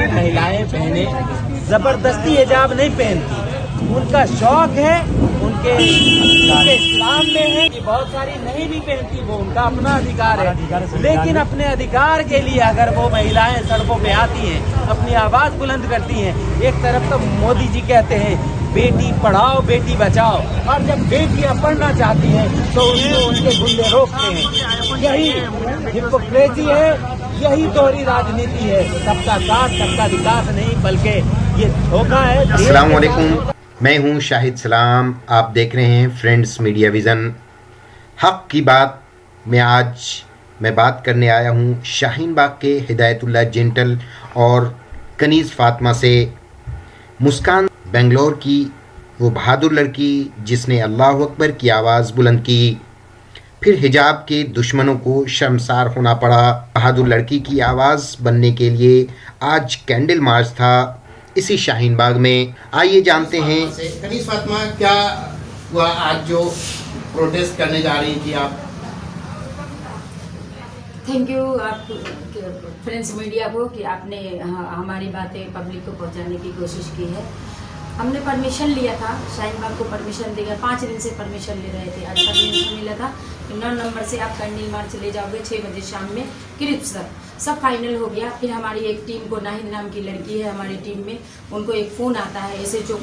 महिलाएं बहनें जबरदस्ती हिजाब नहीं पहनती, उनका शौक है, उनके इस्लाम में है कि बहुत सारी नहीं भी पहनती, वो उनका अपना अधिकार है। लेकिन अपने अधिकार के लिए अगर वो महिलाएं सड़कों पे आती हैं, अपनी आवाज बुलंद करती हैं, एक तरफ तो मोदी जी कहते हैं बेटी पढ़ाओ बेटी बचाओ, और जब बेटियां पढ़ना चाहती हैं तो उनको उनके गुंडे रोकते हैं। यही हिपोक्रेसी है, यही दोहरी राजनीति है। सबका साथ सबका विकास नहीं बल्कि ये धोखा है। अस्सलाम वालेकुम, मैं हूं शाहिद सलाम। आप देख रहे हैं फ्रेंड्स मीडिया विज़न। हक की बात में आज मैं बात करने आया हूं शाहीन बाग के हिदायतुल्लाह जेंटल और कनीज़ फातिमा से। मुस्कान बेंगलोर की वो बहादुर लड़की जिसने अल्लाह अकबर की आवाज़ बुलंद की, फिर हिजाब के दुश्मनों को शर्मसार होना पड़ा। बहादुर लड़की की आवाज़ बनने के लिए आज कैंडल मार्च था इसी शाहीन बाग में। आइए जानते हैं। कनीज़ फातिमा, क्या हुआ आज जो प्रोटेस्ट करने जा रही थी आप? थैंक यू आप फ्रेंड्स मीडिया को कि आपने हमारी बातें पब्लिक को पहुंचाने की कोशिश की है। हमने परमिशन लिया था, शाहीन बाग को परमिशन देगा, 5 दिन से परमिशन ले रहे थे। आज परमिशन मिला था कि 9 नंबर से आप कैंडल मार्च ले जाओगे 6 बजे शाम में क्रिप्स तक। सब फाइनल हो गया। फिर हमारी एक टीम को, नाहिद नाम की लड़की है हमारी टीम में, उनको एक फ़ोन आता है SHO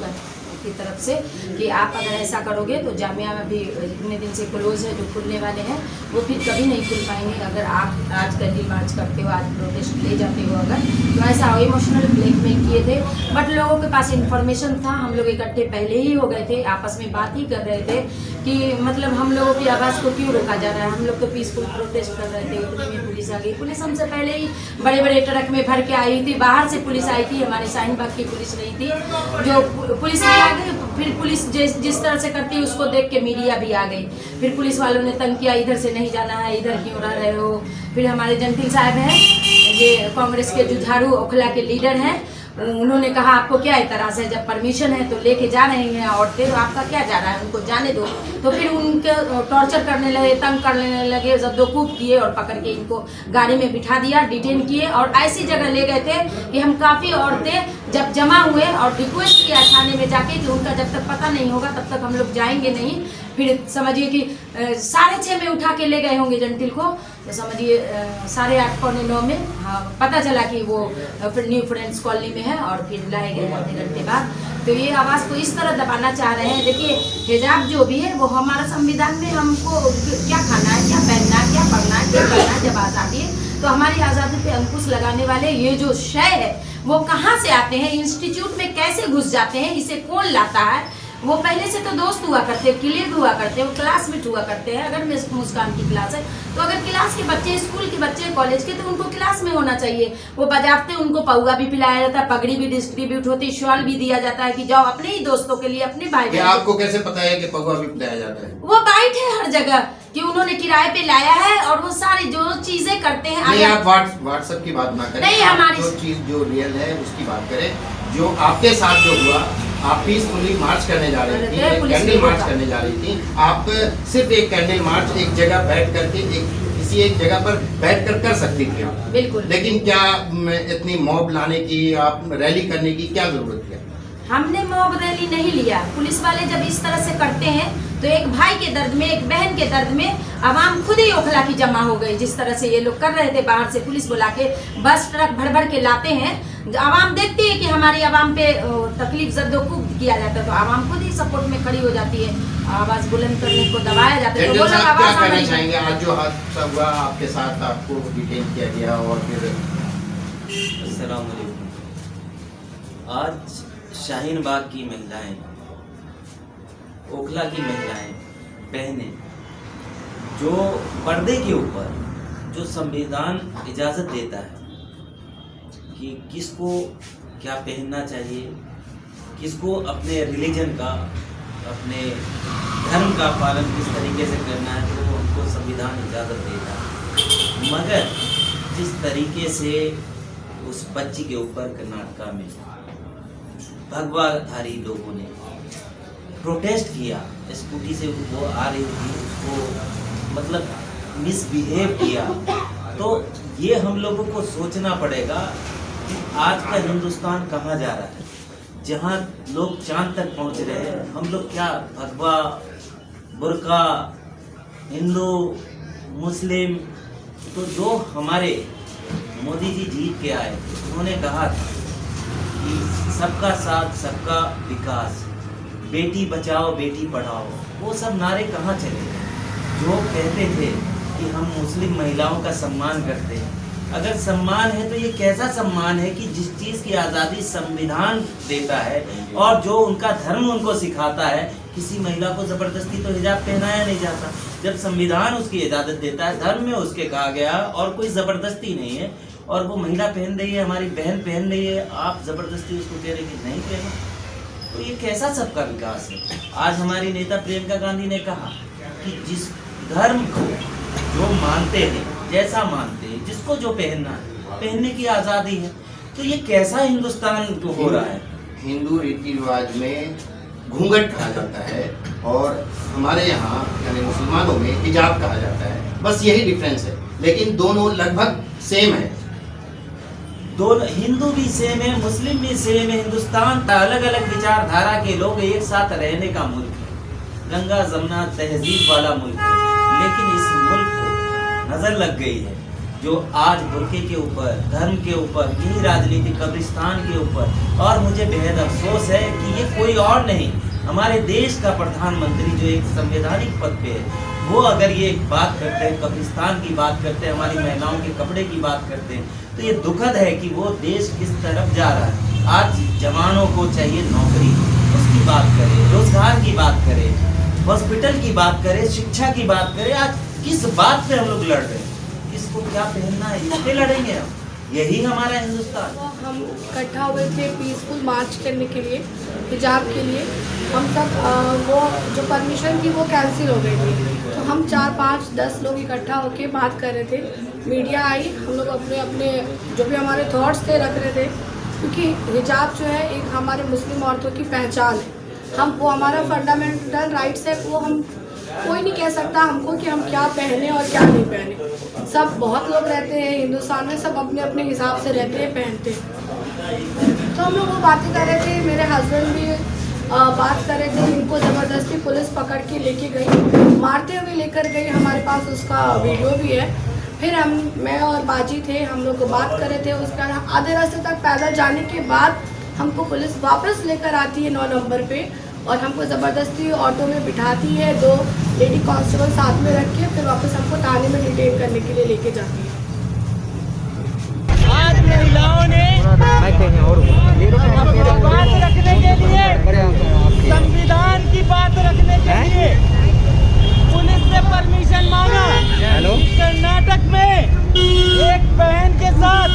की तरफ से कि आप अगर ऐसा करोगे तो जामिया में भी इतने दिन से क्लोज है, जो खुलने वाले हैं वो फिर कभी नहीं खुल पाएंगे अगर आप आज कैंडल मार्च करते हो, आज प्रोटेस्ट ले जाते हो अगर। तो ऐसा इमोशनल ब्लैकमेल किए थे, बट लोगों के पास इन्फॉर्मेशन था। हम लोग इकट्ठे पहले ही हो गए थे, आपस में बात ही कर रहे थे कि मतलब हम लोगों की आवाज़ को क्यों रोका जा रहा है। हम लोग तो पीसफुल प्रोटेस्ट कर रहे थे, उतने में पुलिस आ गई। पुलिस हमसे पहले ही बड़े बड़े ट्रक में भर के आई थी, बाहर से पुलिस आई थी, हमारे शाहीन बाग की पुलिस नहीं थी। जो पुलिस भी आ गई, फिर पुलिस जिस तरह से करती है उसको देख के मीडिया भी आ गई। फिर पुलिस वालों ने तंग किया, इधर से नहीं जाना है, इधर क्यों रह रहे हो। फिर हमारे जनतिल साहब हैं, ये कांग्रेस के जुझारू ओखला के लीडर हैं, उन्होंने कहा आपको क्या एतराज़ है, जब परमिशन है तो लेके जा रहे हैं औरतें, तो आपका क्या जा रहा है, उनको जाने दो। तो फिर उनके टॉर्चर करने लगे, तंग करने लगे, जद्दोकूब किए और पकड़ के इनको गाड़ी में बिठा दिया, डिटेन किए और ऐसी जगह ले गए थे कि हम काफ़ी औरतें जब जमा हुए और रिक्वेस्ट किया थाने में जाके कि उनका जब तक पता नहीं होगा तब तक हम लोग जाएंगे नहीं। फिर समझिए कि 6:30 में उठा के ले गए होंगे जंटिल को, तो समझिए 8:30 पौने 9 में पता चला कि वो फिर न्यू फ्रेंड्स कॉलोनी में है और फिर लाए गए आधे घंटे बाद। तो ये आवाज़ को इस तरह दबाना चाह रहे हैं। देखिए हिजाब जो भी है वो हमारा संविधान में हमको क्या खाना है, क्या पहनना है, क्या पढ़ना है, क्या करना है। जब आज़ादी है तो हमारी आज़ादी पे अंकुश लगाने वाले ये जो शय है वो कहाँ से आते हैं, इंस्टीट्यूट में कैसे घुस जाते हैं, इसे कौन लाता है। वो पहले से तो दोस्त हुआ करते, क्लियर हुआ करते, वो क्लासमेट हुआ करते हैं। अगर मुस्कान की क्लास है तो अगर क्लास के बच्चे, स्कूल के बच्चे, कॉलेज के, तो उनको क्लास में होना चाहिए। वो बजाते उनको पौवा भी पिलाया जाता है, पगड़ी भी डिस्ट्रीब्यूट होती है, शॉल भी दिया जाता है कि जाओ अपने ही दोस्तों के लिए, अपने भाई। आपको कैसे पता है कि पौवा भी पिलाया जाता है? वो बाइट है हर जगह कि उन्होंने किराए पे लाया है और वो सारी जो चीजें करते हैं। नहीं, आप व्हाट्सएप की बात ना करें, नहीं, हमारी जो चीज जो रियल है उसकी बात करें। जो आपके साथ जो हुआ, आप पीसफुली मार्च करने जा रही थी, कैंडल मार्च करने जा रही थी। आप सिर्फ एक कैंडल मार्च एक जगह बैठ करके किसी एक जगह पर बैठ कर सकती थी आप, बिल्कुल। लेकिन क्या इतनी मॉब लाने की, आप रैली करने की क्या जरूरत है? हमने मॉब रैली नहीं लिया। पुलिस वाले जब इस तरह से करते हैं तो एक भाई के दर्द में, एक बहन के दर्द में आवाम खुद ही ओखला की जमा हो गई। जिस तरह से ये लोग कर रहे थे, बाहर से पुलिस बुला के बस ट्रक भर भर के लाते हैं, आवाम देखती है कि हमारी आवाम पे तकलीफ जद्दोकूब किया जाता है तो आवाम खुद ही सपोर्ट में खड़ी हो जाती है, आवाज बुलंद करने को दबाया जाता है। तो वो लोग आवाज क्या कहना चाहेंगे? आज जो हादसा हुआ आपके साथ, आपको डिटेन किया गया और फिर अस्सलाम वालेकुम। आज शाहीन बाग की महिलाएं, ओखला की महिलाएं, बहनें, जो पर्दे के ऊपर जो संविधान इजाज़त देता है कि किसको क्या पहनना चाहिए, किसको अपने रिलीजन का, अपने धर्म का पालन किस तरीके से करना है, तो हमको संविधान इजाज़त देता है। मगर जिस तरीके से उस बच्ची के ऊपर कर्नाटका में भगवाधारी लोगों ने प्रोटेस्ट किया, स्कूटी से वो आ रही थी, उसको मतलब मिसबिहेव किया, तो ये हम लोगों को सोचना पड़ेगा कि आज का हिंदुस्तान कहाँ जा रहा है, जहाँ लोग चांद तक पहुँच रहे हैं। हम लोग क्या भगवा, बुर्का, हिंदू, मुस्लिम, तो जो हमारे मोदी जी जीत के आए उन्होंने कहा था कि सबका साथ सबका विकास, बेटी बचाओ बेटी पढ़ाओ, वो सब नारे कहाँ चले। जो कहते थे कि हम मुस्लिम महिलाओं का सम्मान करते हैं, अगर सम्मान है तो ये कैसा सम्मान है कि जिस चीज़ की आज़ादी संविधान देता है और जो उनका धर्म उनको सिखाता है, किसी महिला को ज़बरदस्ती तो हिजाब पहनाया नहीं जाता। जब संविधान उसकी इजाज़त देता है, धर्म में उसके कहा गया और कोई ज़बरदस्ती नहीं है, और वो महिला पहन रही है, हमारी बहन पहन रही है, आप ज़बरदस्ती उसको कह रहे कि नहीं पहनो, तो ये कैसा सबका विकास है। आज हमारी नेता प्रियंका गांधी ने कहा कि जिस धर्म को जो मानते हैं, जैसा मानते हैं, जिसको जो पहनना है, पहनने की आज़ादी है, तो ये कैसा हिंदुस्तान हो रहा है। हिंदू रीति रिवाज में घूंघट कहा जाता है और हमारे यहाँ यानी मुसलमानों में हिजाब कहा जाता है, बस यही डिफरेंस है, लेकिन दोनों लगभग सेम है। दोनों, हिंदू भी सेम है, मुस्लिम भी सेम है। हिंदुस्तान अलग अलग विचारधारा के लोग एक साथ रहने का मुल्क है, गंगा जमुना तहजीब वाला मुल्क है। लेकिन इस मुल्क को नजर लग गई है जो आज बुर्के के ऊपर, धर्म के ऊपर, यही राजनीति कब्रिस्तान के ऊपर। और मुझे बेहद अफसोस है कि ये कोई और नहीं, हमारे देश का प्रधानमंत्री जो एक संवैधानिक पद पे है, वो अगर ये बात करते हैं, कब्रिस्तान की बात करते हैं, हमारी महिलाओं के कपड़े की बात करते हैं, तो ये दुखद है कि वो देश किस तरफ जा रहा है। आज जवानों को चाहिए नौकरी, उसकी बात करें, रोजगार की बात करें, हॉस्पिटल की बात करें, शिक्षा की बात करें। आज किस बात पे हम लोग लड़ रहे हैं, किसको क्या पहनना है, इस पे लड़ेंगे हम। यही हमारा हिंदुस्तान। हम इकट्ठा हुए थे पीसफुल मार्च करने के लिए, हिजाब के लिए। हम सब वो जो परमिशन थी वो कैंसिल हो गई थी, तो हम 4, 5, 10 लोग इकट्ठा होके बात कर रहे थे। मीडिया आई, हम लोग अपने अपने जो भी हमारे थॉट्स थे रख रहे थे, क्योंकि हिजाब जो है एक हमारे मुस्लिम औरतों की पहचान है। हम वो हमारा फंडामेंटल राइट्स है, वो हम कोई नहीं कह सकता हमको कि हम क्या पहने और क्या नहीं पहने। सब बहुत लोग रहते हैं हिंदुस्तान में, सब अपने अपने हिसाब से रहते हैं, पहनते हैं। तो हम लोग वो बातें कर रहे थे, मेरे हस्बैंड भी बात कर रहे थे। इनको ज़बरदस्ती पुलिस पकड़ के लेके गई, मारते हुए लेकर गई। हमारे पास उसका वीडियो भी है। फिर मैं और बाजी थे, हम लोग बात कर रहे थे। उसके बाद आधे रास्ते तक पैदल जाने के बाद हमको पुलिस वापस लेकर आती है 9 नंबर पे, और हमको ज़बरदस्ती ऑटो में बिठाती है। 2 लेडी कांस्टेबल साथ में रख के फिर वापस हमको थाने में डिटेन करने के लिए लेके जाती है। आज महिलाओं ने बात रखने के लिए, संविधान की बात रखने के लिए पुलिस से परमिशन मांगा। कर्नाटक में एक बहन के साथ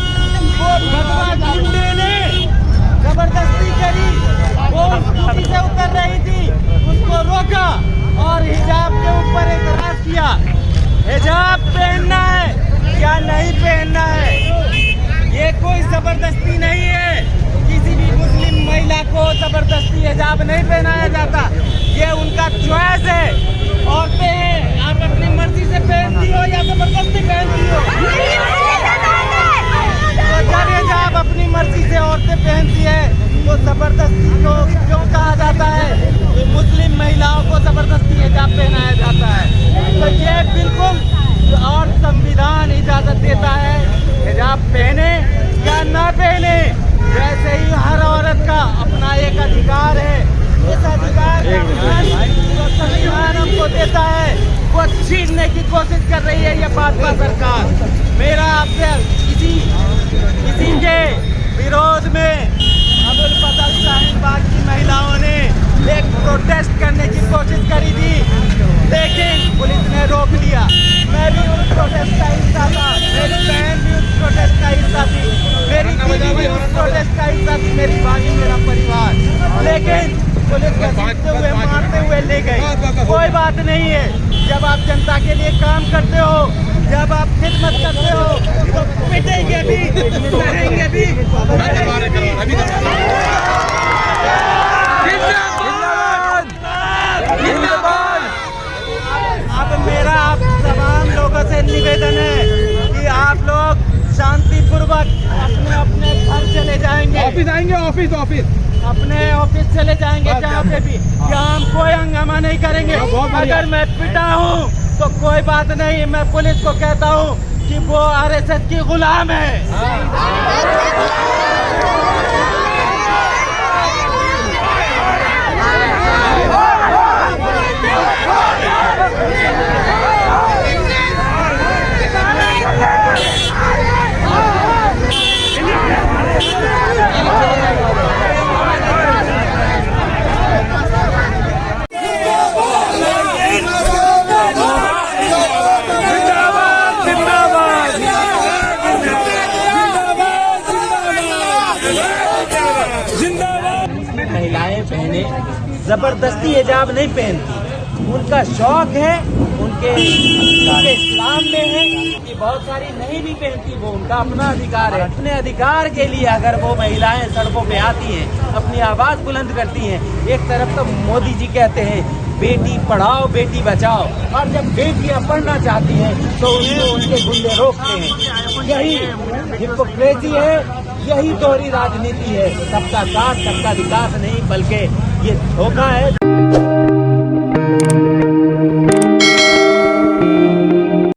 वो भगवा गुंडे ने जबरदस्ती करी, वो स्कूटी से उतर रही थी, उसको रोका और हिजाब के ऊपर एतराज किया। हिजाब पहनना है या नहीं पहनना है, ये कोई जबरदस्ती नहीं है। किसी भी मुस्लिम महिला को जबरदस्ती हिजाब नहीं पहनाया जाता, ये उनका चॉइस है। औरतें हैं, आप अपनी मर्जी से पहनती हो या जबरदस्ती पहनती हो। तो जब हिजाब अपनी मर्जी से औरतें पहनती है तो जबरदस्ती को क्यों कहा जाता है? मुस्लिम महिलाओं को जबरदस्ती हिजाब पहनाया जाता है। तो ये बिल्कुल, और संविधान इजाजत देता है हिजाब पहने या ना पहने। वैसे ही हर औरत का अपना एक अधिकार है, इस अधिकार का संविधान हमको देता है, वो छीनने की कोशिश कर रही है ये भाजपा सरकार। मेरा आपसे इसी के विरोध में अब्दुल फजल शाहीन बाग की महिलाओं ने एक प्रोटेस्ट करने की कोशिश करी थी, लेकिन पुलिस ने रोक लिया। मैं भी उस प्रोटेस्ट का हिस्सा था, मेरी बहन भी उस प्रोटेस्ट का हिस्सा थी, मेरी बीवी भी उस प्रोटेस्ट का हिस्सा थी, मेरी भाभी, मेरा परिवार। लेकिन पुलिस घसीटते हुए, मारते हुए ले गए। कोई बात नहीं है, जब आप जनता के लिए काम करते हो, जब आप खिदमत करते हो तो पिटेंगे भी, सहेंगे भी। अब मेरा आप तमाम लोगों से निवेदन है कि आप लोग शांतिपूर्वक अपने अपने घर चले जाएंगे। ऑफिस आएंगे, ऑफिस अपने ऑफिस चले जाएंगे जहाँ पे भी। यहाँ हम कोई हंगामा नहीं करेंगे। अगर मैं पिटा हूँ तो कोई बात नहीं, मैं पुलिस को कहता हूँ कि वो आरएसएस की गुलाम है। महिलाएं बहनें जबरदस्ती हिजाब नहीं पहनती, उनका शौक है, उनके इस्लाम में है कि बहुत सारी नहीं भी पहनती, वो उनका अपना अधिकार है। अपने अधिकार के लिए अगर वो महिलाएं सड़कों पे आती हैं, अपनी आवाज बुलंद करती हैं, एक तरफ तो मोदी जी कहते हैं बेटी पढ़ाओ बेटी बचाओ, और जब बेटियां पढ़ना चाहती हैं तो उनको उनके गुंडे रोकते हैं। यही हिपोक्रेसी है, यही दोहरी राजनीति है। सबका साथ सबका विकास नहीं, बल्कि ये धोखा है।